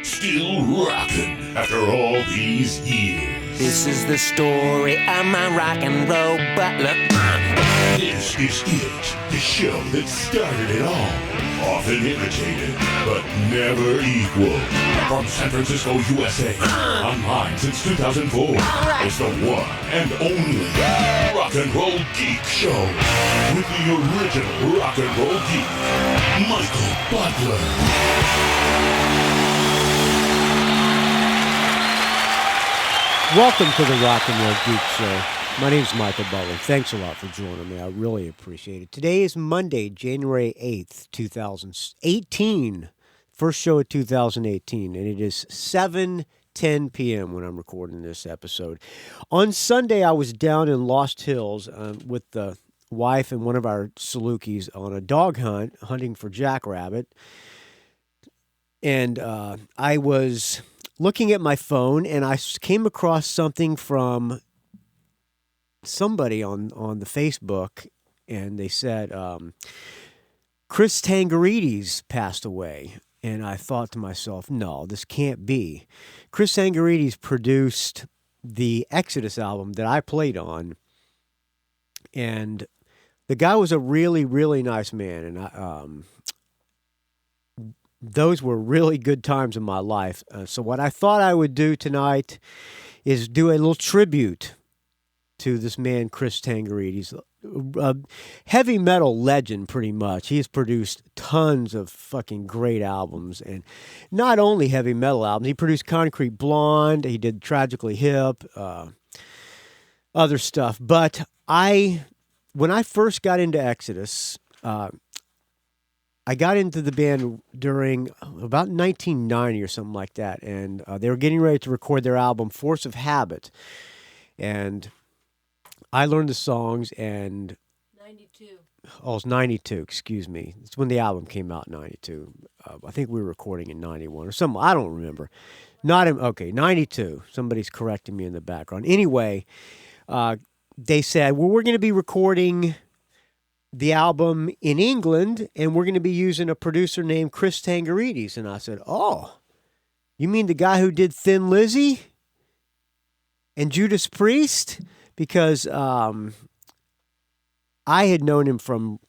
Still rocking after all these years. This is the story of my rock and roll butler. This is it, the show that started it all. Often imitated, but never equal. From San Francisco, USA. Online since 2004. It's the one and only Rock and Roll Geek Show. With the original Rock and Roll Geek, Michael Butler. Welcome to the Rock and Roll Geek Show. My name is Michael Butler. Thanks a lot for joining me. I really appreciate it. Today is Monday, January 8th, 2018. First show of 2018, and it is 7:10 p.m. when I'm recording this episode. On Sunday, I was down in Lost Hills with the wife and one of our Salukis on a dog hunt, hunting for jackrabbit. And I was looking at my phone, and I came across something from somebody on the Facebook, and they said Chris Tsangarides passed away. And I thought to myself, no, this can't be. Chris Tsangarides produced the Exodus album that I played on, and the guy was a really, really nice man, and those were really good times in my life. So what I thought I would do tonight is do a little tribute to this man, Chris Tsangarides, a heavy metal legend pretty much. He has produced tons of fucking great albums, and not only heavy metal albums. He produced Concrete Blonde, he did Tragically Hip, other stuff. But when I first got into Exodus, I got into the band during about 1990 or something like that, and they were getting ready to record their album Force of Habit, and I learned the songs. And 92. Oh, it's 92, excuse me. It's when the album came out in 92. I think we were recording in 91 or something. I don't remember. 92. Somebody's correcting me in the background. Anyway, they said, well, we're going to be recording the album in England, and we're going to be using a producer named Chris Tsangarides. And I said, oh, you mean the guy who did Thin Lizzy and Judas Priest? Because I had known him from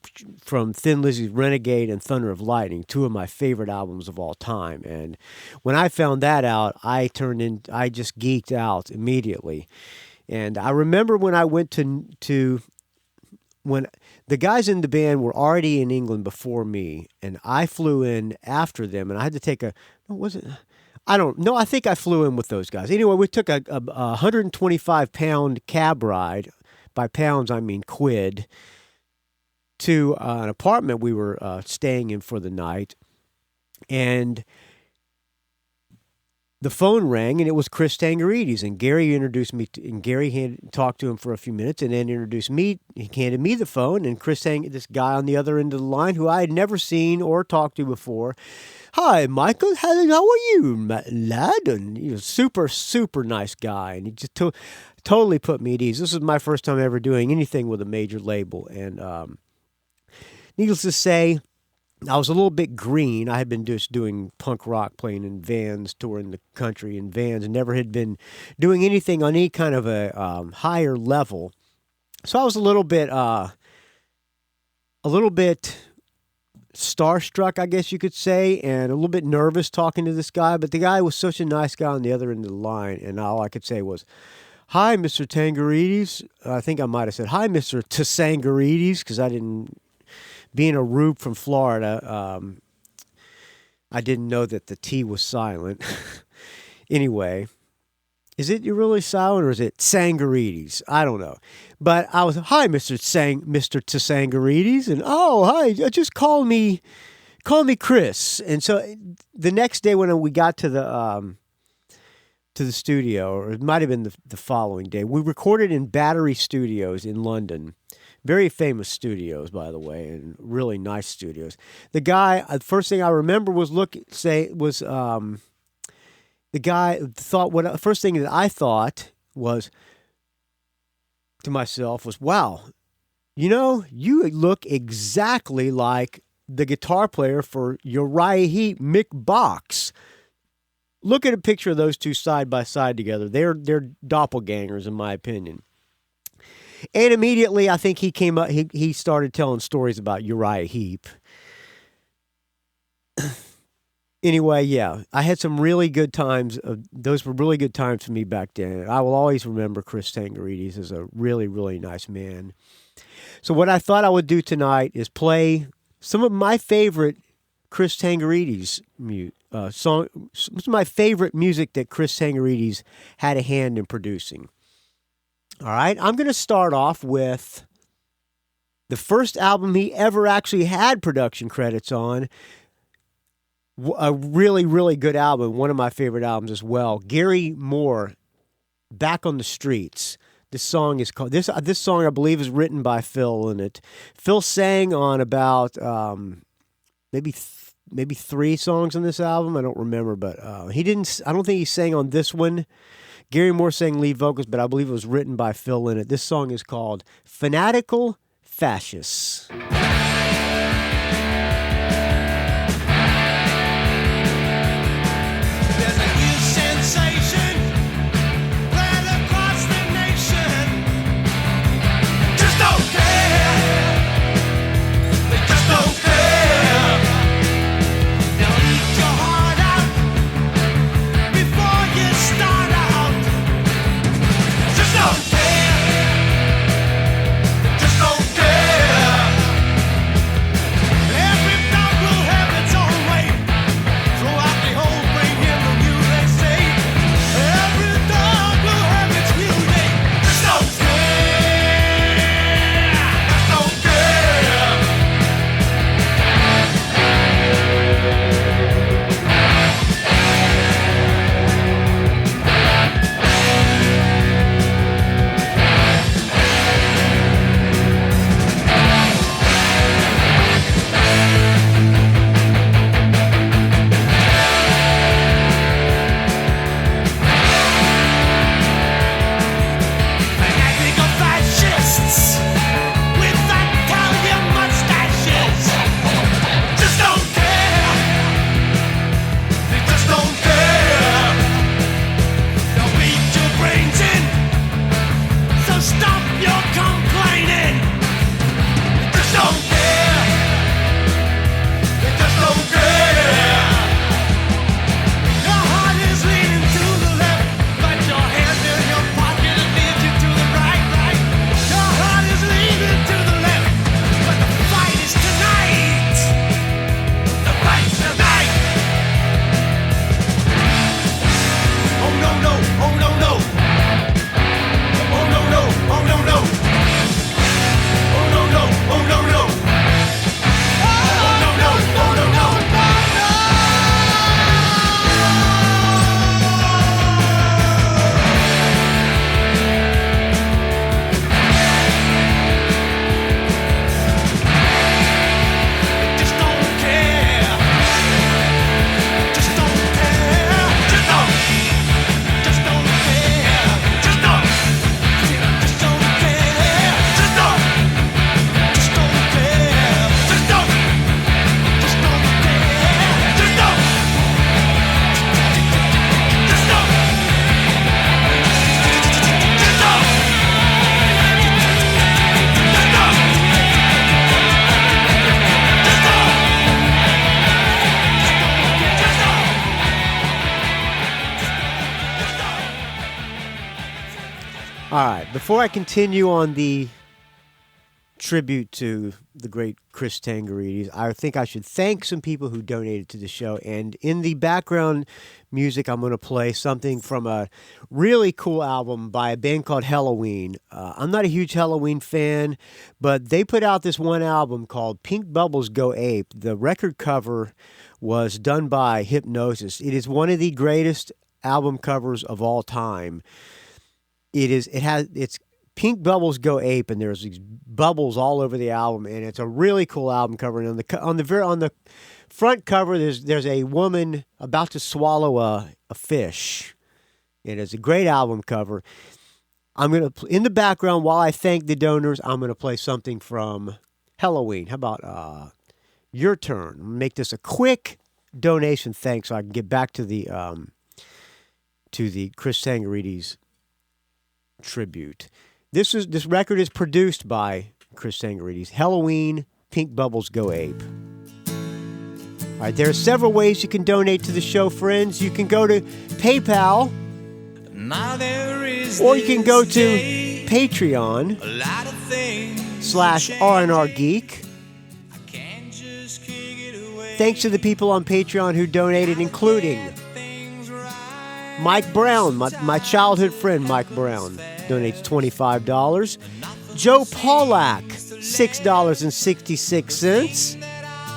Thin Lizzy's Renegade and Thunder of Lightning, two of my favorite albums of all time. And when I found that out, I just geeked out immediately. And I remember when I went to when the guys in the band were already in England before me, and I flew in after them, and I had to take I think I flew in with those guys. Anyway, we took a 125-pound cab ride. By pounds, I mean quid, to an apartment we were staying in for the night. And the phone rang, and it was Chris Tsangarides. And Gary introduced me, and Gary talked to him for a few minutes, and then introduced me. He handed me the phone, and Chris sang this guy on the other end of the line who I had never seen or talked to before. Hi, Michael. How are you, lad? And he was super, super nice guy, and he just totally put me at ease. This was my first time ever doing anything with a major label, and needless to say, I was a little bit green. I had been just doing punk rock, playing in vans, touring the country in vans, and never had been doing anything on any kind of a higher level. So I was a little bit starstruck, I guess you could say, and a little bit nervous talking to this guy. But the guy was such a nice guy on the other end of the line, and all I could say was, "Hi, Mr. Tsangarides." I think I might have said, "Hi, Mr. Tsangarides," because I didn't. Being a rube from Florida, I didn't know that the T was silent. Anyway, is it really silent, or is it Tsangarides? I don't know. But I was, "Hi, Mr. Tsangarides," and "Oh, hi, just call me Chris." And so the next day when we got to the studio, or it might have been the following day, we recorded in Battery Studios in London. Very famous studios, by the way, and really nice studios. The guy, the first thing I remember was the guy thought, first thing that I thought was to myself was, wow, you look exactly like the guitar player for Uriah Heep, Mick Box. look at a picture of those two side by side together. They're doppelgangers, in my opinion. And immediately, I think he came up. He started telling stories about Uriah Heep. Anyway, yeah, I had some really good times. Those were really good times for me back then. I will always remember Chris Tsangarides as a really, really nice man. So what I thought I would do tonight is play some of my favorite Chris Tsangarides some of my favorite music that Chris Tsangarides had a hand in producing. All right, I'm going to start off with the first album he ever actually had production credits on. A really, really good album. One of my favorite albums as well. Gary Moore, Back on the Streets. This song is called, this song I believe is written by Phil in it. Phil sang on about maybe 3 songs on this album. I don't remember, but I don't think he sang on this one. Gary Moore sang lead vocals, but I believe it was written by Phil in it. This song is called Fanatical Fascists. All right, before I continue on the tribute to the great Chris Tsangarides, I think I should thank some people who donated to the show. And in the background music, I'm going to play something from a really cool album by a band called Helloween. I'm not a huge Helloween fan, but they put out this one album called Pink Bubbles Go Ape. The record cover was done by Hypnosis. It is one of the greatest album covers of all time. It's Pink Bubbles Go Ape, and there's these bubbles all over the album, and it's a really cool album cover. And on the front cover, there's a woman about to swallow a fish. It is a great album cover. I'm gonna in the background while I thank the donors, I'm gonna play something from Helloween. How about Your Turn? Make this a quick donation, thanks, so I can get back to the to the Chris Tsangarides tribute. This record is produced by Chris Tsangarides. Helloween, Pink Bubbles Go Ape. All right, there are several ways you can donate to the show, friends. You can go to PayPal, or you can go to Patreon/RNR Geek. Thanks to the people on Patreon who donated, including Mike Brown, my childhood friend Mike Brown, donates $25. Joe Pawlak, $6.66.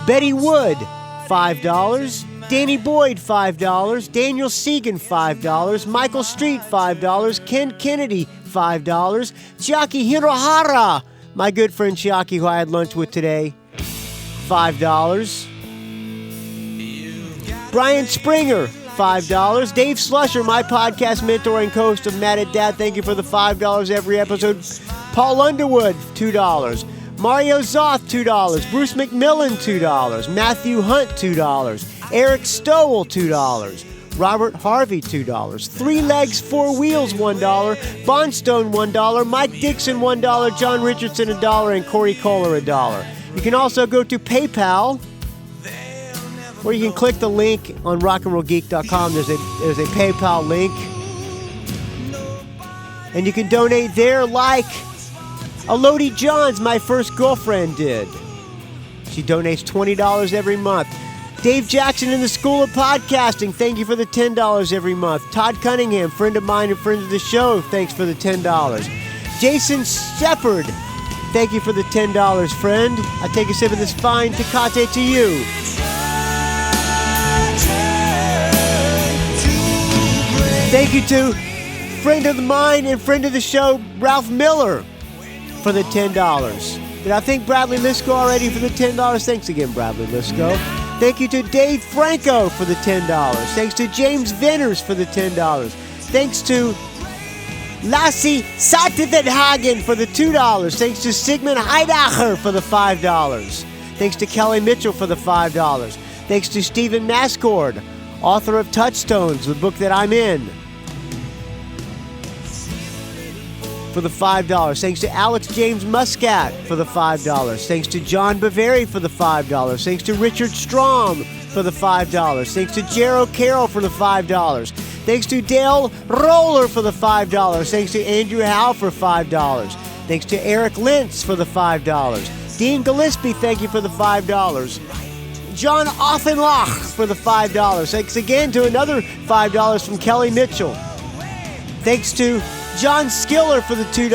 Bette Wood, $5. Danny Boyd, $5. Daniel Segan, $5. Michael Street, $5. Ken Kennedy, $5. Chiaki Hinohara, my good friend Chiaki, who I had lunch with today, $5. Brian Springer, $5. Dave Slusher, my podcast mentor and host of Mad at Dad, thank you for the $5 every episode. Paul Underwood, $2. Mario Zoth, $2. Bruce McMillan, $2. Matthew Hunt, $2. Eric Stowell, $2. Robert Harvey, $2. Three Legs, Four Wheels, $1. Bonstone, $1. Mike Dixon, $1. John Richardson, $1. And Corey Kohler, $1. You can also go to PayPal, or you can click the link on rockandrollgeek.com. There's a PayPal link. And you can donate there like Elodie Johns, my first girlfriend, did. She donates $20 every month. Dave Jackson in the School of Podcasting, thank you for the $10 every month. Todd Cunningham, friend of mine and friend of the show, thanks for the $10. Jason Shepard, thank you for the $10, friend. I take a sip of this fine Tecate to you. Thank you to friend of mine and friend of the show, Ralph Miller, for the $10. Did I thank Bradley Lisco already for the $10? Thanks again, Bradley Lisco. Thank you to Dave Franco for the $10. Thanks to James Venners for the $10. Thanks to Lassie Satterhagen for the $2. Thanks to Sigmund Heidacher for the $5. Thanks to Kelly Mitchell for the $5. Thanks to Stephen Mascord, author of Touchstones, the book that I'm in, for the $5. Thanks to Alex James Muscat for the $5. Thanks to John Baveri for the $5. Thanks to Richard Strom for the $5. Thanks to Jero Carroll for the $5. Thanks to Dale Roller for the $5. Thanks to Andrew Howe for $5. Thanks to Eric Lentz for the $5. Dean Gillespie, thank you for the $5. John Offenlach for the $5. Thanks again to another $5 from Kelly Mitchell. Thanks to John Skiller for the $2.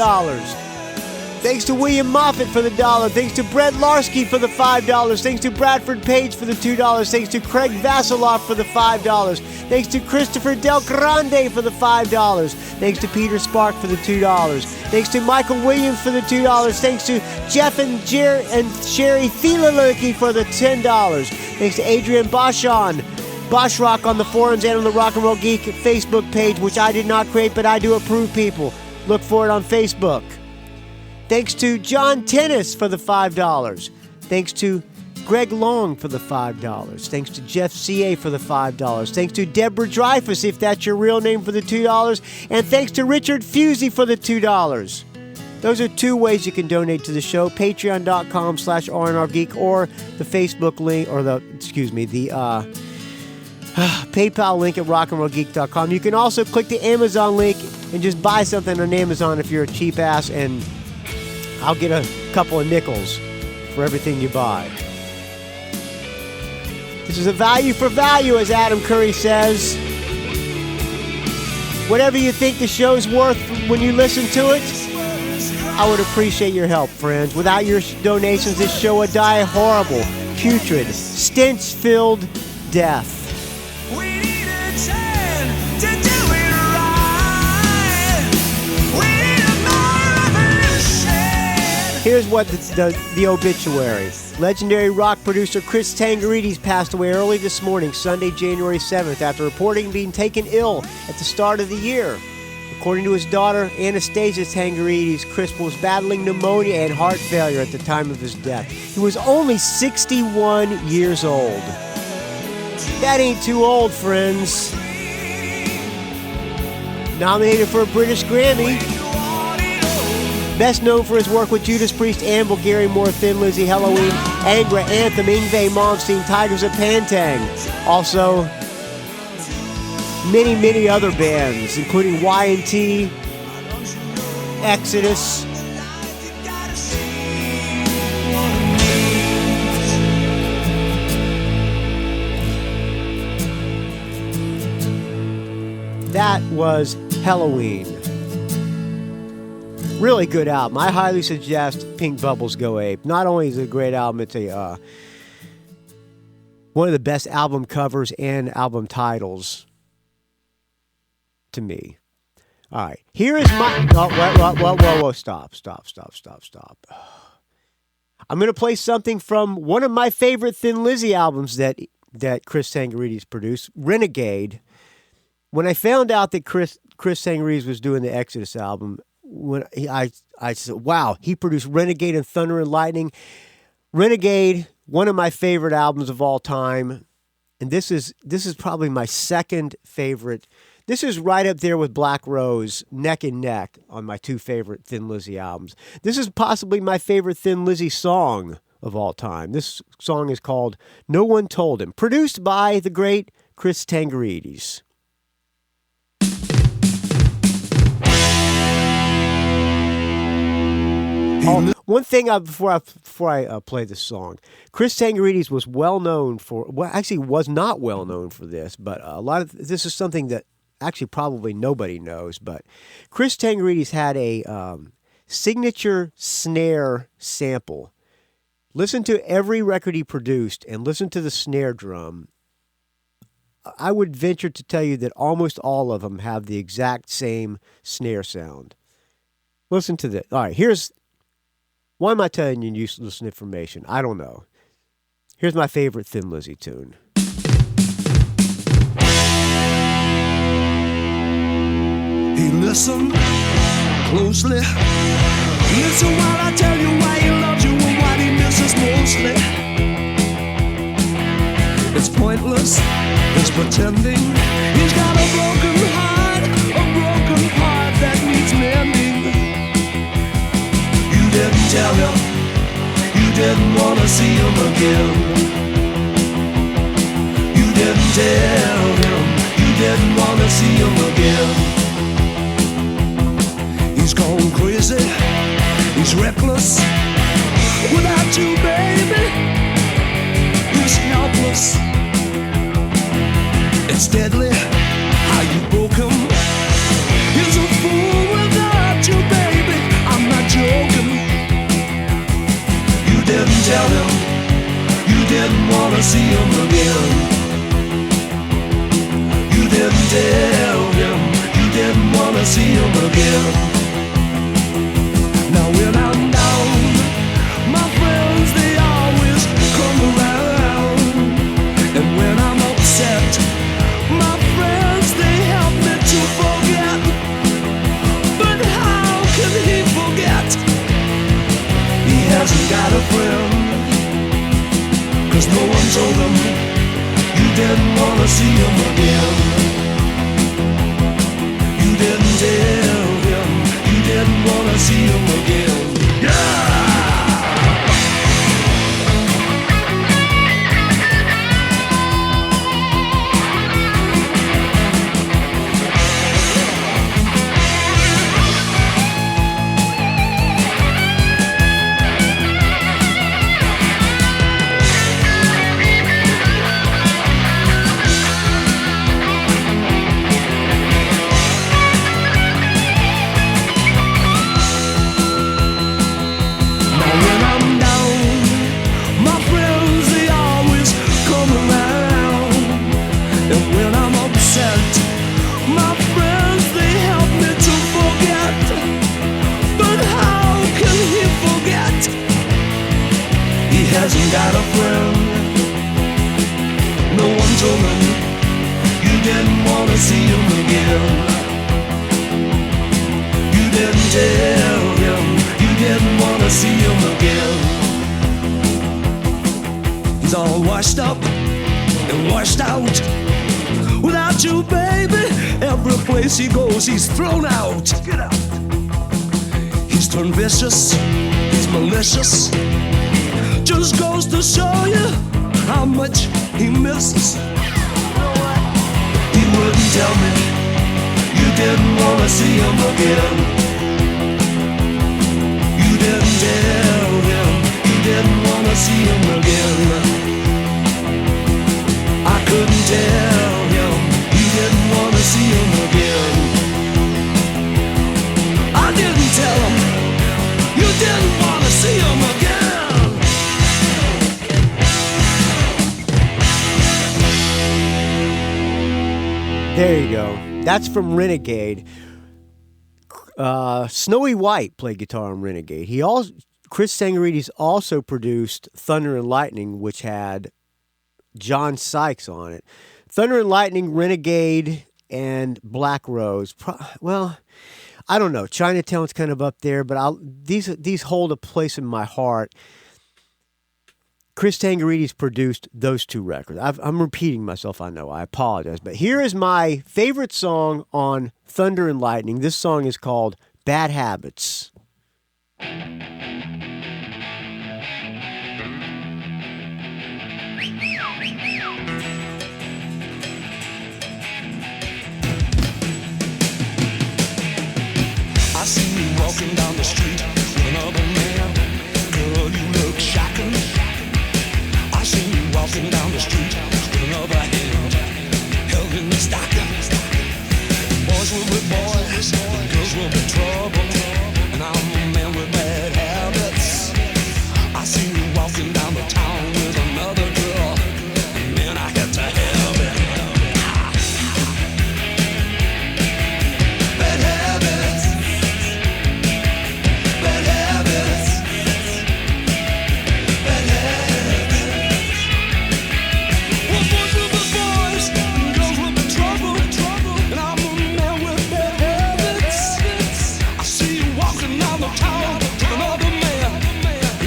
Thanks to William Moffat for the $1. Thanks to Brett Larsky for the $5. Thanks to Bradford Page for the $2. Thanks to Craig Vasiloff for the $5. Thanks to Christopher Del Grande for the $5. Thanks to Peter Spark for the $2. Thanks to Michael Williams for the $2. Thanks to Jeff and Sherry Thielalurki for the $10. Thanks to Adrian Boschon, Boschrock on the forums and on the Rock and Roll Geek Facebook page, which I did not create, but I do approve people. Look for it on Facebook. Thanks to John Tennis for the $5. Thanks to Greg Long for the $5. Thanks to Jeff C.A. for the $5. Thanks to Deborah Dreyfus, if that's your real name, for the $2. And thanks to Richard Fusey for the $2. Those are two ways you can donate to the show: patreon.com/RNRgeek, or the Facebook link, or the PayPal link at rockandrollgeek.com. You can also click the Amazon link and just buy something on Amazon if you're a cheap ass, and I'll get a couple of nickels for everything you buy. This is a value for value, as Adam Curry says. Whatever you think the show's worth when you listen to it, I would appreciate your help, friends. Without your donations, this show would die a horrible, putrid, stench-filled death. We need a chance to do it right. We need a revolution. Here's what the obituary. Legendary rock producer Chris Tsangarides passed away early this morning, Sunday, January 7th, after reporting being taken ill at the start of the year. According to his daughter, Anastasia Tsangarides, Chris was battling pneumonia and heart failure at the time of his death. He was only 61 years old. That ain't too old, friends. Nominated for a British Grammy. Best known for his work with Judas Priest, Anvil, Gary Moore, Thin Lizzy, Helloween, Angra, Anthem, Yngwie Malmsteen, Tigers of Pantang. Also, many, many other bands, including Y&T, Exodus. That was Helloween. Really good album. I highly suggest Pink Bubbles Go Ape. Not only is it a great album, it's a one of the best album covers and album titles to me. All right, here is my... Whoa, stop. I'm going to play something from one of my favorite Thin Lizzy albums that Chris Tsangarides produced, Renegade. When I found out that Chris Tsangarides was doing the Exodus album, I said, wow, he produced Renegade and Thunder and Lightning. Renegade, one of my favorite albums of all time. And this is probably my second favorite. This is right up there with Black Rose, neck and neck on my two favorite Thin Lizzy albums. This is possibly my favorite Thin Lizzy song of all time. This song is called No One Told Him, produced by the great Chris Tsangarides. One thing before I play this song, Chris Tsangarides was well known for. Well, actually, was not well known for this, but a lot of this is something that actually probably nobody knows. But Chris Tsangarides had a signature snare sample. Listen to every record he produced and listen to the snare drum. I would venture to tell you that almost all of them have the exact same snare sound. Listen to this. All right, here's. Why am I telling you useless information? I don't know. Here's my favorite Thin Lizzy tune. He listened closely. Listen while I tell you why he loves you and what he misses mostly. It's pointless, it's pretending. He's got a broken heart that needs mending. You didn't tell him, you didn't want to see him again. You didn't tell him, you didn't want to see him again. He's gone crazy, he's reckless. Without you, baby, he's helpless. It's deadly how you broke him. He's a fool without you, baby, I'm not joking. You didn't tell him, you didn't want to see him again. You didn't tell him, you didn't want to see him again. Now when I'm down, my friends, they always come around. And when I'm upset, my friends, they help me to forget. But how can he forget? He hasn't got a friend, 'cause no one told him you didn't want to see him again. You didn't tell him you didn't want to see him again. Yeah! Hasn't got a friend. No one told him you didn't want to see him again. You didn't tell him you didn't want to see him again. He's all washed up and washed out. Without you, baby, every place he goes, he's thrown out. Get out. He's turned vicious, he's malicious. Just goes to show you how much he misses. He wouldn't tell me you didn't want to see him again. You didn't tell him you didn't want to see him again. I couldn't tell him you didn't want to see him again. I didn't tell him you didn't want to see him again. There you go. That's from Renegade. Snowy White played guitar on Renegade. Chris Tsangarides also produced Thunder and Lightning, which had John Sykes on it. Thunder and Lightning, Renegade, and Black Rose. Well, I don't know. Chinatown's kind of up there, but these hold a place in my heart. Chris Tsangarides produced those two records. I'm repeating myself, I know. I apologize. But here is my favorite song on Thunder and Lightning. This song is called Bad Habits. I see you walking down the street with another man. Girl, you look shocking. I see you walking down the street with another hand held in the stocking. Boys will be boys, and girls will be trouble. And I'm a man with bad habits. I see you walking down the town with another girl, and man, I had to have it. Bad habits. Bad habits. Bad habits. Well, boys will be boys, and girls will be trouble. And I'm a man with bad habits. I see you walking down the town with another man,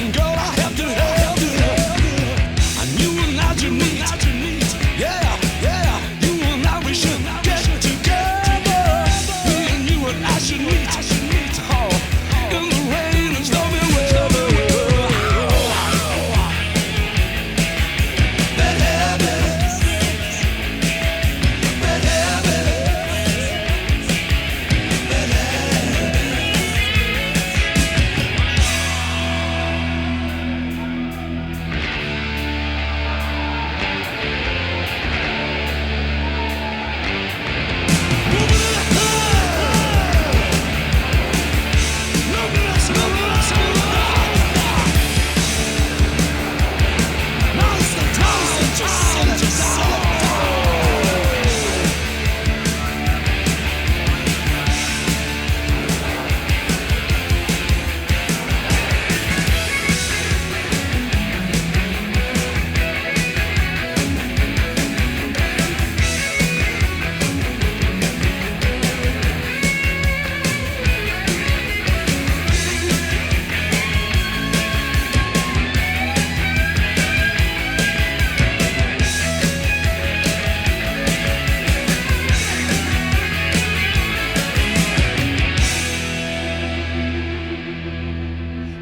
and girl, I have to have you. And you and I should meet. Yeah, you and I, we should get together. Me and you and I should meet. Oh, in the rain and stormy weather. Bad habits. Bad habits. Bad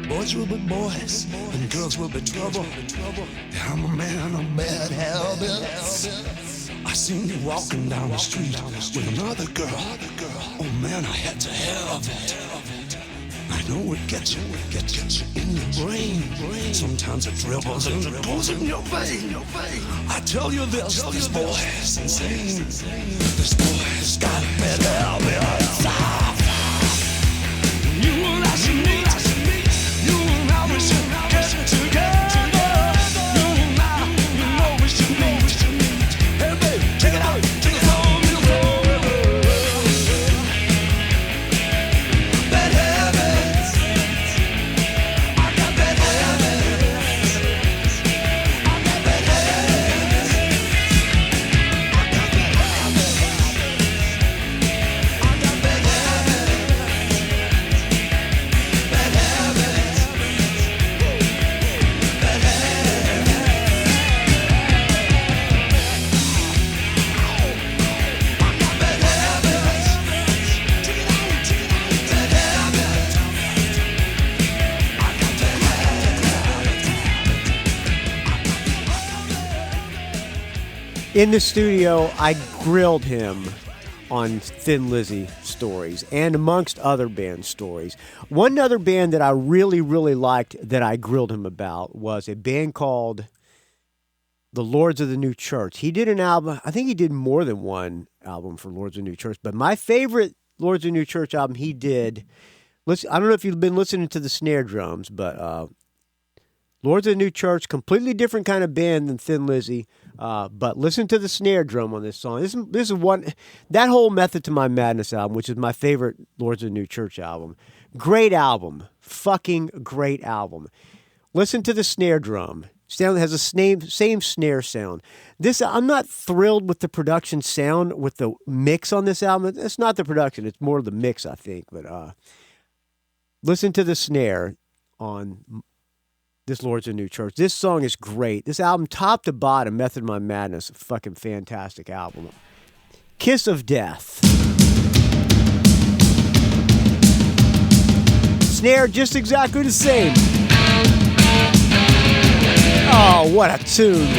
Boys will be boys, and girls will be trouble. I'm a man of bad habits. I seen you walking down the street with another girl. Oh man, I had to have it. I know it gets you in your brain. Sometimes it dribbles and it goes in your vein. I tell you this boy is insane. This boy's got bad habits. You and I should meet. You and I, we should get together. You and I, you know we should meet. Hey baby, check it out. Take it home, you know. Bad habits. I got bad habits. I got bad habits. I got bad habits. In the studio, I grilled him on Thin Lizzy stories and amongst other band stories. One other band that I really, really liked that I grilled him about was a band called The Lords of the New Church. He did an album. I think he did more than one album for Lords of the New Church, but my favorite Lords of the New Church album he did, I don't know if you've been listening to the snare drums, but Lords of the New Church, completely different kind of band than Thin Lizzy, but listen to the snare drum on this song. This is one, that whole Method to My Madness album, which is my favorite Lords of the New Church album. Great album. Fucking great album. Listen to the snare drum. Sound has the same snare sound. I'm not thrilled with the production sound, with the mix on this album. It's not the production, it's more the mix, I think. But listen to the snare on this Lords of New Church. This song is great. This album, top to bottom, Method to My Madness, a fucking fantastic album. Kiss of Death. Snare just exactly the same. Oh, what a tune.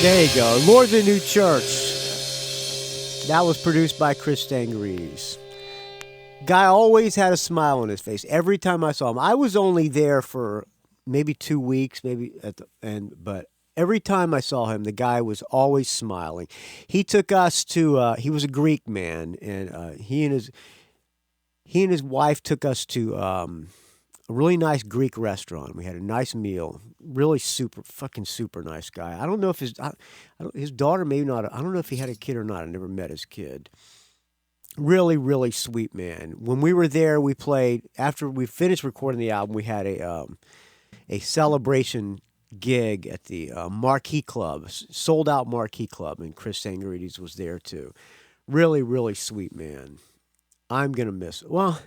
There you go. Lords of the New Church. That was produced by Chris Tsangarides. Guy always had a smile on his face every time I saw him. I was only there for maybe 2 weeks, maybe at the end, but every time I saw him, the guy was always smiling. He took us to. He was a Greek man, and he and his wife took us to a really nice Greek restaurant. We had a nice meal. Really super nice guy. I don't know if his daughter maybe not. I don't know if he had a kid or not. I never met his kid. Really, really sweet man. When we were there, we played, after we finished recording the album, we had a celebration gig at the Marquee Club, sold out Marquee Club, and Chris Tsangarides was there too. Really, really sweet man. I'm going to miss it. Well,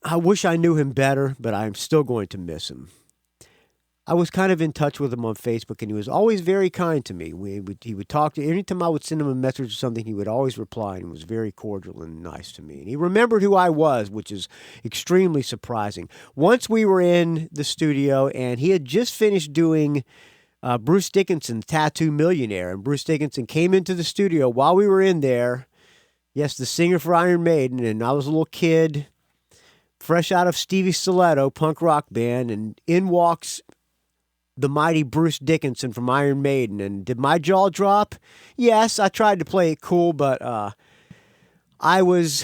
I wish I knew him better, but I'm still going to miss him. I was kind of in touch with him on Facebook, and he was always very kind to me. He would talk to, anytime I would send him a message or something, he would always reply and was very cordial and nice to me. And he remembered who I was, which is extremely surprising. Once we were in the studio, and he had just finished doing Bruce Dickinson, Tattoo Millionaire, and Bruce Dickinson came into the studio while we were in there. Yes, the singer for Iron Maiden, and I was a little kid, fresh out of Stevie Stiletto, punk rock band, and in walks the mighty Bruce Dickinson from Iron Maiden. And did my jaw drop? Yes, I tried to play it cool, but I was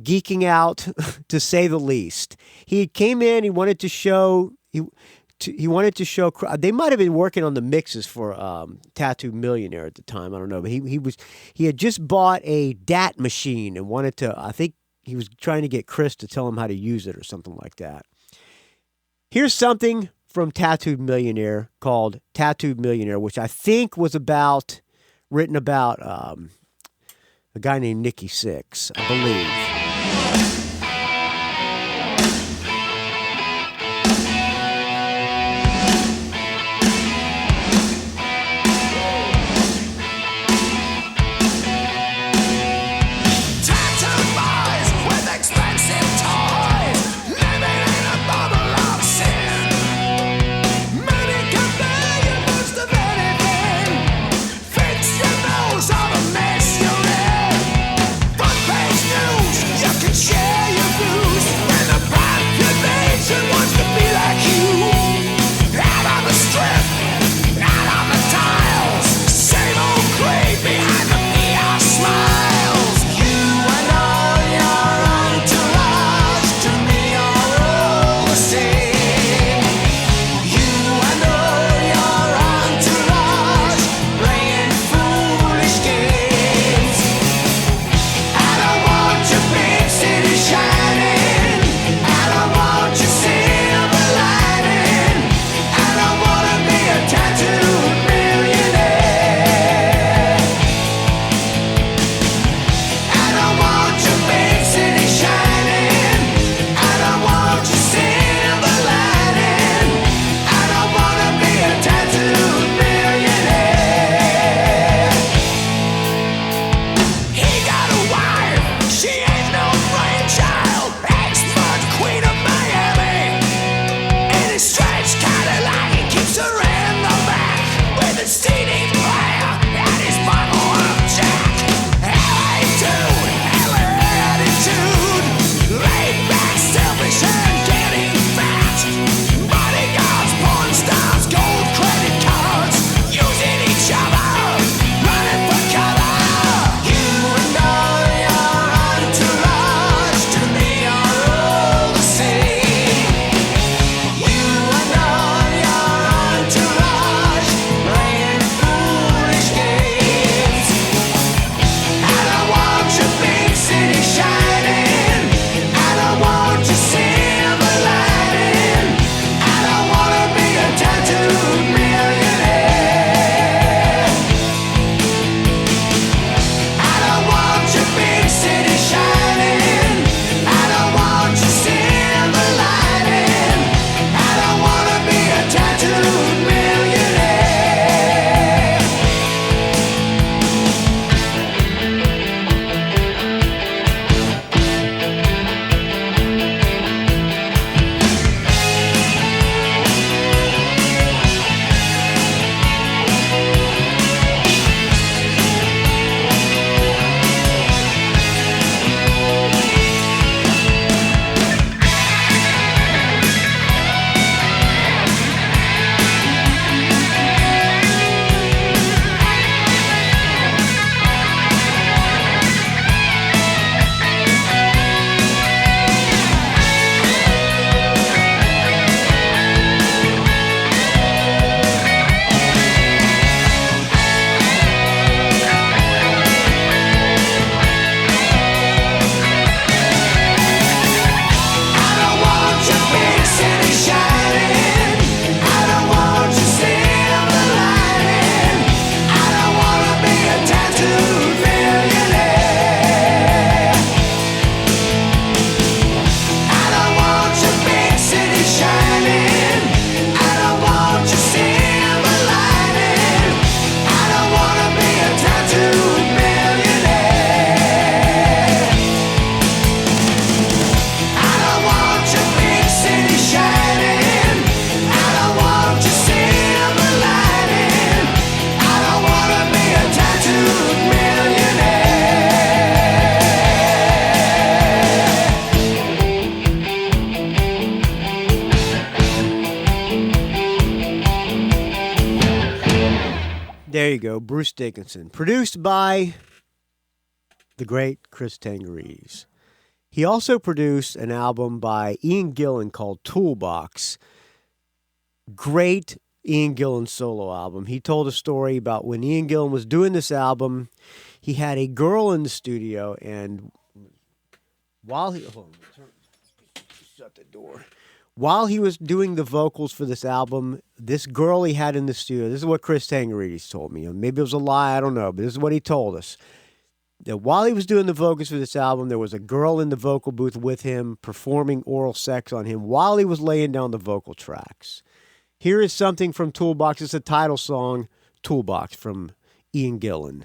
geeking out, to say the least. He came in, he wanted to show, he wanted to show, they might have been working on the mixes for Tattoo Millionaire at the time, I don't know, but he had just bought a DAT machine and wanted to, I think he was trying to get Chris to tell him how to use it or something like that. Here's something from Tattooed Millionaire called Tattooed Millionaire, which I think was written about a guy named Nikki Sixx, I believe. Share There you go, Bruce Dickinson. Produced by the great Chris Tsangarides. He also produced an album by Ian Gillan called Toolbox. Great Ian Gillan solo album. He told a story about when Ian Gillan was doing this album, he had a girl in the studio, and while he... shut the door. While he was doing the vocals for this album, this girl he had in the studio, this is what Chris Tsangarides told me. Maybe it was a lie, I don't know, but this is what he told us. That while he was doing the vocals for this album, there was a girl in the vocal booth with him performing oral sex on him while he was laying down the vocal tracks. Here is something from Toolbox. It's a title song, Toolbox, from Ian Gillan.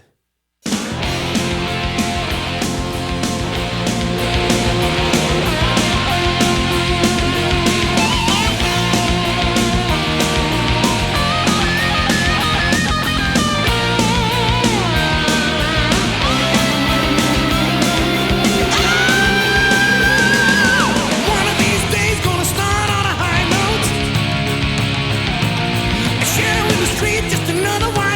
Just another white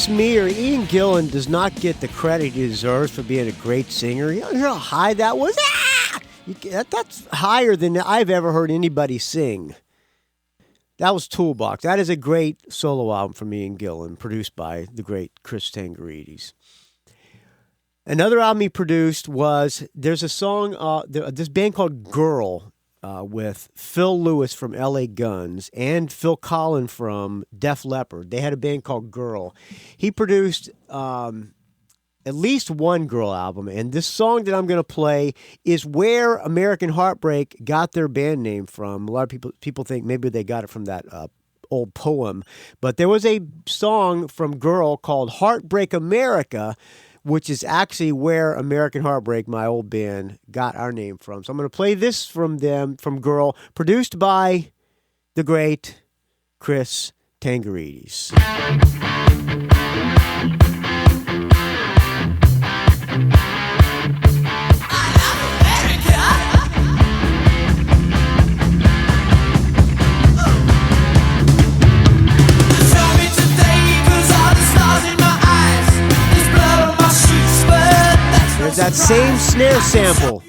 just me, or Ian Gillan does not get the credit he deserves for being a great singer. You know how high that was? Ah! That's higher than I've ever heard anybody sing. That was Toolbox. That is a great solo album for me and Gillan, produced by the great Chris Tsangarides. Another album he produced was, there's a song, this band called Girl with Phil Lewis from LA Guns and Phil Collin from Def Leppard. They had a band called Girl. He produced at least one Girl album, and this song that I'm going to play is where American Heartbreak got their band name from. A lot of people think maybe they got it from that old poem, but there was a song from Girl called Heartbreak America, which is actually where American Heartbreak, my old band, got our name from. So I'm going to play this from them, from Girl, produced by the great Chris Tsangarides. There's that same snare sample.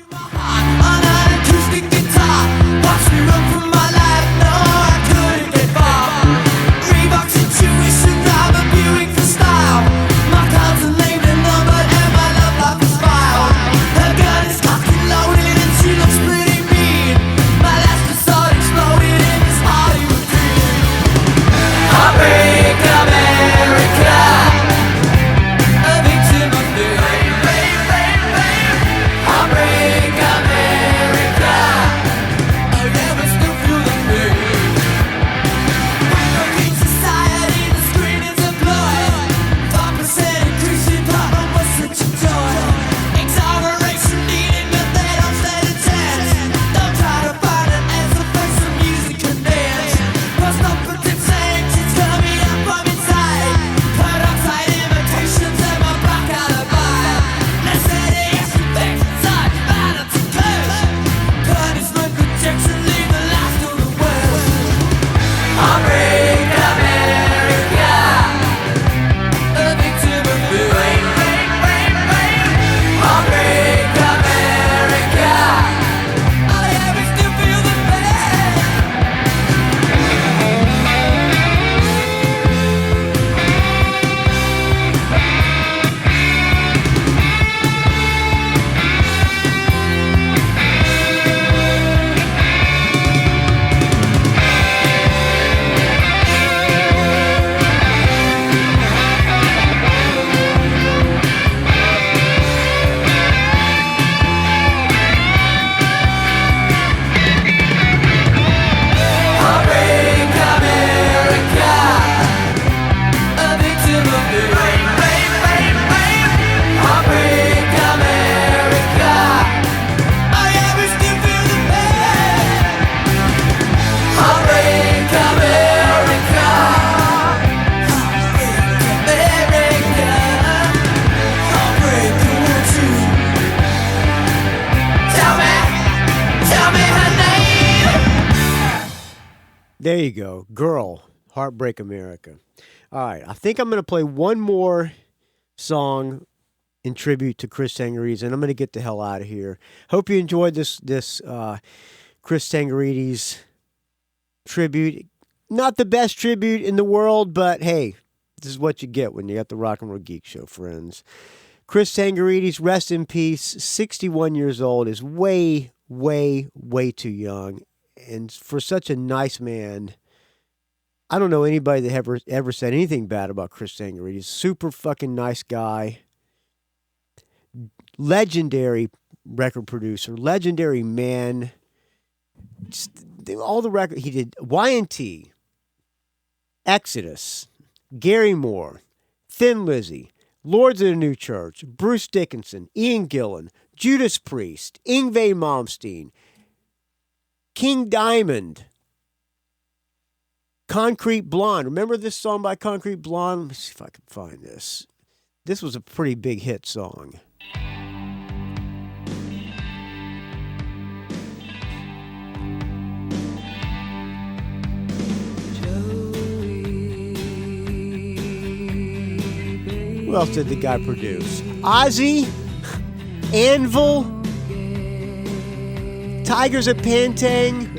There you go. Girl, Heartbreak America. All right, I think I'm going to play one more song in tribute to Chris Tsangarides, and I'm going to get the hell out of here. Hope you enjoyed this Chris Tsangarides tribute. Not the best tribute in the world, but hey, this is what you get when you got the Rock and Roll Geek Show, friends. Chris Tsangarides, rest in peace, 61 years old, is way, way, way too young. And for such a nice man, I don't know anybody that ever said anything bad about Chris Tsangarides. Super fucking nice guy. Legendary record producer. Legendary man. Just all the records. He did Y&T, Exodus, Gary Moore, Thin Lizzy, Lords of the New Church, Bruce Dickinson, Ian Gillan, Judas Priest, Yngwie Malmsteen, King Diamond, Concrete Blonde. Remember this song by Concrete Blonde? Let me see if I can find this. This was a pretty big hit song. Who else did the guy produce? Ozzy, Anvil, Tigers of Pantang,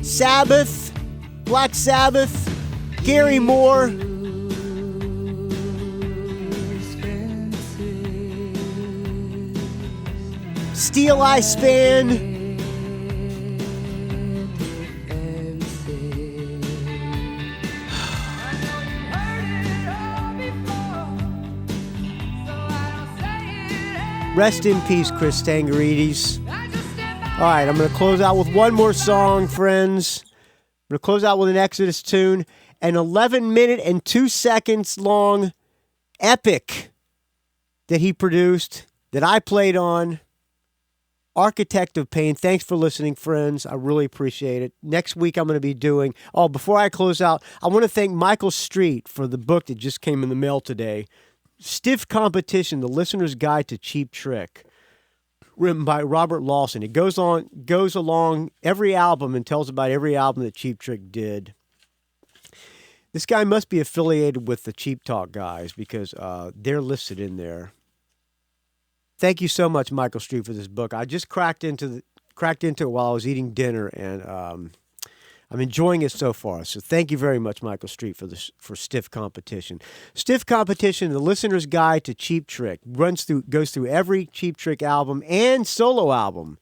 Sabbath, Black Sabbath, Gary Moore, Steel Eye Span, rest in peace, Chris Tsangarides. All right, I'm going to close out with one more song, friends. I'm going to close out with an Exodus tune, an 11 minute and 2 seconds long epic that he produced, that I played on, Architect of Pain. Thanks for listening, friends. I really appreciate it. Next week, I'm going to be doing... Oh, before I close out, I want to thank Michael Street for the book that just came in the mail today. Stiff Competition, The Listener's Guide to Cheap Trick, written by Robert Lawson. It goes along every album and tells about every album that Cheap Trick did. This guy must be affiliated with the Cheap Talk guys because they're listed in there. Thank you so much, Michael Street, for this book. I just cracked into it while I was eating dinner, and I'm enjoying it so far. So thank you very much, Michael Street, for Stiff Competition. Stiff Competition, The Listener's Guide to Cheap Trick, goes through every Cheap Trick album and solo album.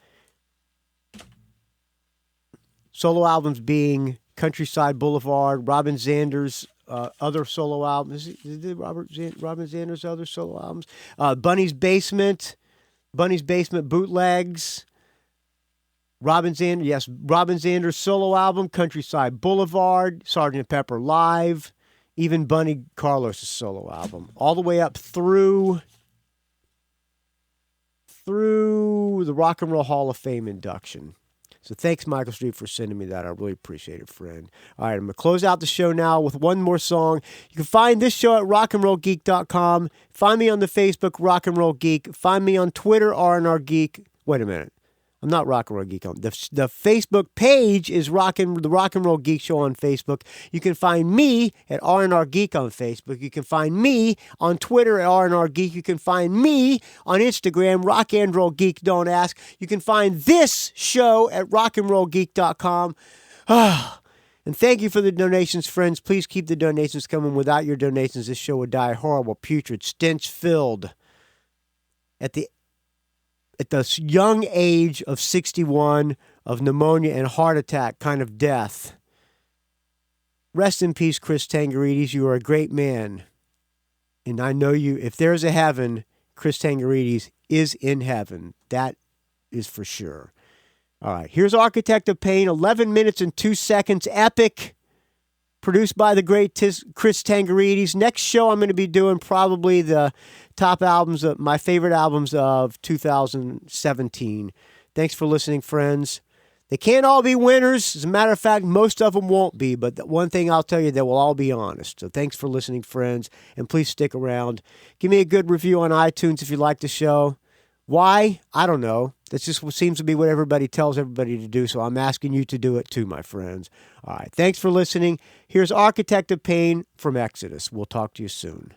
Solo albums being Countryside Boulevard, Robin Zander's other solo albums. Is it Robin Zander's other solo albums? Bunny's Basement Bootlegs. Robin Zander's solo album, Countryside Boulevard, Sgt. Pepper Live, even Bunny Carlos' solo album, all the way up through the Rock and Roll Hall of Fame induction. So thanks, Michael Street, for sending me that. I really appreciate it, friend. All right, I'm going to close out the show now with one more song. You can find this show at rockandrollgeek.com. Find me on the Facebook, Rock and Roll Geek. Find me on Twitter, R&R Geek. Wait a minute. I'm not Rock and Roll Geek. The Facebook page is the Rock and Roll Geek Show on Facebook. You can find me at R&R Geek on Facebook. You can find me on Twitter at R&R Geek. You can find me on Instagram, Rock and Roll Geek, don't ask. You can find this show at rockandrollgeek.com. And thank you for the donations, friends. Please keep the donations coming. Without your donations, this show would die horrible, putrid, stench-filled. At the young age of 61, of pneumonia and heart attack kind of death. Rest in peace, Chris Tsangarides. You are a great man. And I know you, if there's a heaven, Chris Tsangarides is in heaven. That is for sure. All right, here's Architect of Pain, 11 minutes and 2 seconds, epic, produced by the great Chris Tsangarides. Next show, I'm going to be doing probably the top albums, my favorite albums of 2017. Thanks for listening, friends. They can't all be winners. As a matter of fact, most of them won't be. But the one thing I'll tell you, they will all be honest. So thanks for listening, friends. And please stick around. Give me a good review on iTunes if you like the show. Why? I don't know. That's just what seems to be what everybody tells everybody to do, so I'm asking you to do it too, my friends. All right, thanks for listening. Here's Architect of Pain from Exodus. We'll talk to you soon.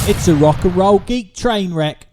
It's a rock and roll geek train wreck.